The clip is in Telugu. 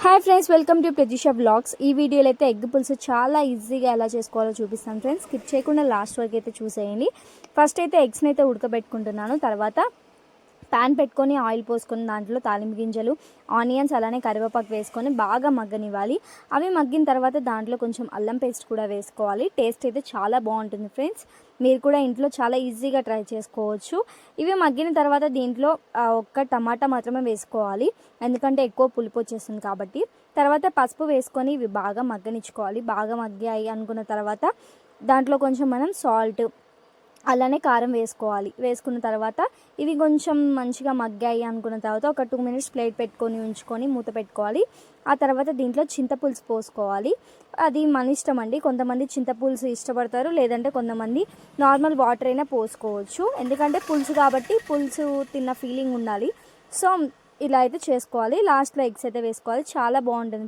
Hi friends, welcome to Pratisha vlogs. ఈ వీడియోలో అయితే ఎగ్ పులుసు చాలా ఈజీగా ఎలా చేసుకోవాలో చూపిస్తాను ఫ్రెండ్స్. స్కిప్ చేయకుండా లాస్ట్ వరకు అయితే చూసేయండి. ఫస్ట్ అయితే ఎగ్స్ని అయితే ఉడకబెట్టుకుంటున్నాను. తర్వాత ప్యాన్ పెట్టుకొని ఆయిల్ పోసుకొని దాంట్లో తాలింపు గింజలు, ఆనియన్స్, అలానే కరివేపాకు వేసుకొని బాగా మగ్గనివ్వాలి. అవి మగ్గిన తర్వాత దాంట్లో కొంచెం అల్లం పేస్ట్ కూడా వేసుకోవాలి. టేస్ట్ అయితే చాలా బాగుంటుంది ఫ్రెండ్స్. మీరు కూడా ఇంట్లో చాలా ఈజీగా ట్రై చేసుకోవచ్చు. ఇవి మగ్గిన తర్వాత దీంట్లో ఒక్క టమాటా మాత్రమే వేసుకోవాలి, ఎందుకంటే ఎక్కువ పులుపు వచ్చేస్తుంది కాబట్టి. తర్వాత పసుపు వేసుకొని ఇవి బాగా మగ్గనిచ్చుకోవాలి. బాగా మగ్గాయి అనుకున్న తర్వాత దాంట్లో కొంచెం మనం సాల్ట్, అలానే కారం వేసుకోవాలి. వేసుకున్న తర్వాత ఇవి కొంచెం మంచిగా మగ్గాయి అనుకున్న తర్వాత ఒక 2 మినిట్స్ ప్లేట్ పెట్టుకొని ఉంచుకొని మూత పెట్టుకోవాలి. ఆ తర్వాత దీంట్లో చింతపులుసు పోసుకోవాలి. అది మన ఇష్టం అండి. కొంతమంది చింతపులుసు ఇష్టపడతారు, లేదంటే కొంతమంది నార్మల్ వాటర్ అయినా పోసుకోవచ్చు. ఎందుకంటే పులుసు కాబట్టి పులుసు తిన్న ఫీలింగ్ ఉండాలి. సో ఇలా అయితే చేసుకోవాలి. లాస్ట్లో ఎగ్స్ అయితే వేసుకోవాలి. చాలా బాగుంటుంది